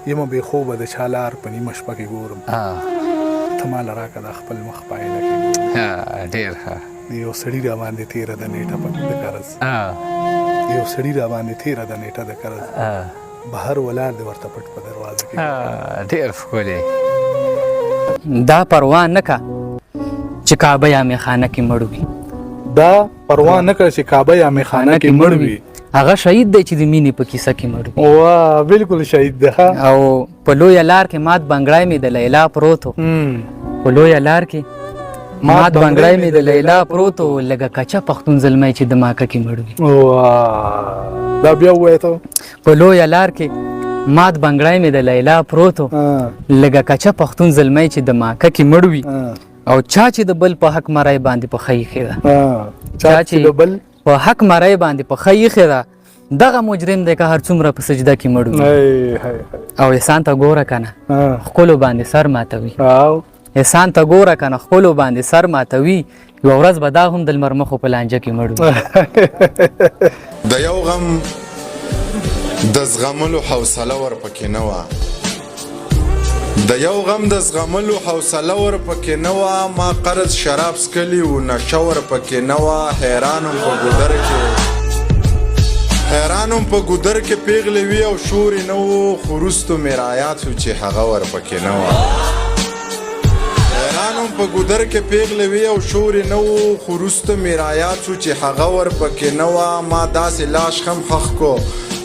یمه بې خوبه د چا لار په نیمه شپه کې ګورم ته ماله راکړه دا خپل مخ په آینه کې ګورم ډېر ښه یو سړي را باندې تېره د نیټه د قرض یو سړي را باندې تېره د نیټه د قرض بهر ولاړ دی ورته پټ په دروازه کې ډېر ښکلی دا پروا نه کا چې کعبه یا میخانه کې مړ وي دا پروا نه کړه چې کعبه یا میخانه کې مړ وي هغه شهید دی چې د مینې په کیسه کې مړ وي واه بالکل شهید دی او په لویه لار کې مات بنګړی مې د لیلا پروت و په لویه لار کې مات بنګړی مې د لیلا پروت و لږه کچه پښتون زلمی چې د ماکه کې مړ وي واه دا بیا ووایه ته په لویه لار کې مات بنګړی مې د لیلا پروت و لږه کچه پښتون زلمی چې د ماکه کې مړ وي او چا چې د بل په حق مرای باندې په خی ایښې ده چا چې د بل په حق مرای باندې په خی ایښې ده دغه مجرم دی که هر څومره په سجده کې مړ وي او احسان ته ګوره که نه ښکلو باندې سر ماتوي احسان ته ګوره که نه ښکلو باندې سر ماتوي یوه ورځ به دا هم د لمر مخو په لانجه کې مړ وي د یو غم د زغملو حوصله ورپکې نه وه د یو غم د زغملو حوصله ورپکې نه وه ما قرض شراب څکلي و نشه ورپکې نه وه حیرانم په ګودر کې پیغلې وي او شورې نه و خو وروستو مې رایاد شو چې هغه ورپکې نه وه حیرانم په ګودر کې پیغلې وي او شورې نه و خو وروستو مې رایاد شو چې هغه ورپکې نه وه ما داسې لاش خم خښ کو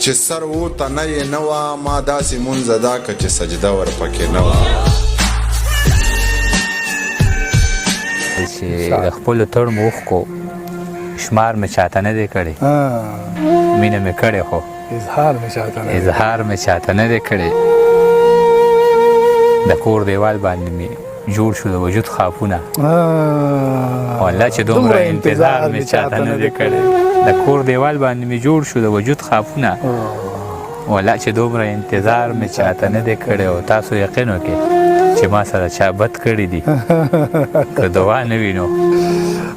چې سر و تنه یې نه وه ما داسې مونځ ادا که چې سجده ورپکې نه وه چې د خپلو تړمو اوښکو شمار مې چاته نه دی کړی مینه مې کړې خو اظهار مې چاته نه دی کړی د کور دیوال باندې مې جوړ شو د وجود خافونه والله چې دومره انتظار مې چاته نه دی کړی د کور دیوال باندې مې جوړ شو د وجود خافونه والله چې دومره انتظار مې چاته نه دی کړی او تاسو یقین وکړئ چې ما سره چا بد کړي دي که دوا نه وي نو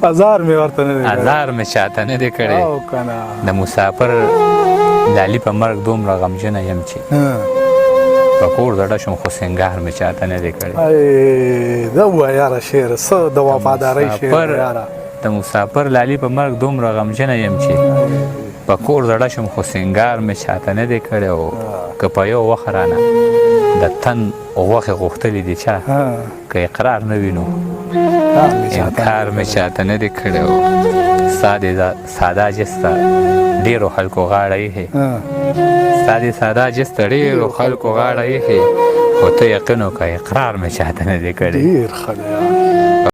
ازار مې ورته نه دی ازار مې چاته نه دی کړی د مسافر لالي په مرګ دومره غمجنه یم چې په کور زړه شم خو سینګار مې چاته نه دی کړی دا ووایه یاره شعر څه د وفادارۍ شعر یاره د مسافر لالي په مرګ دومره غمجنه یم چې په کور زړه شم خو سینګار مې چاته نه دی کړی او که په یو وخت رانه د تن غوښې غوښتلې دي چا که اقرار نه وي نو انکار مې چاته نه دی کړی او ساده جسته ډېرو خلکو غاړه ایښې ساده جسته ډېرو خلکو غاړه ایښې خو ته یقین وکړه اقرار مې چاته نه دی کړی ډېر ښه دی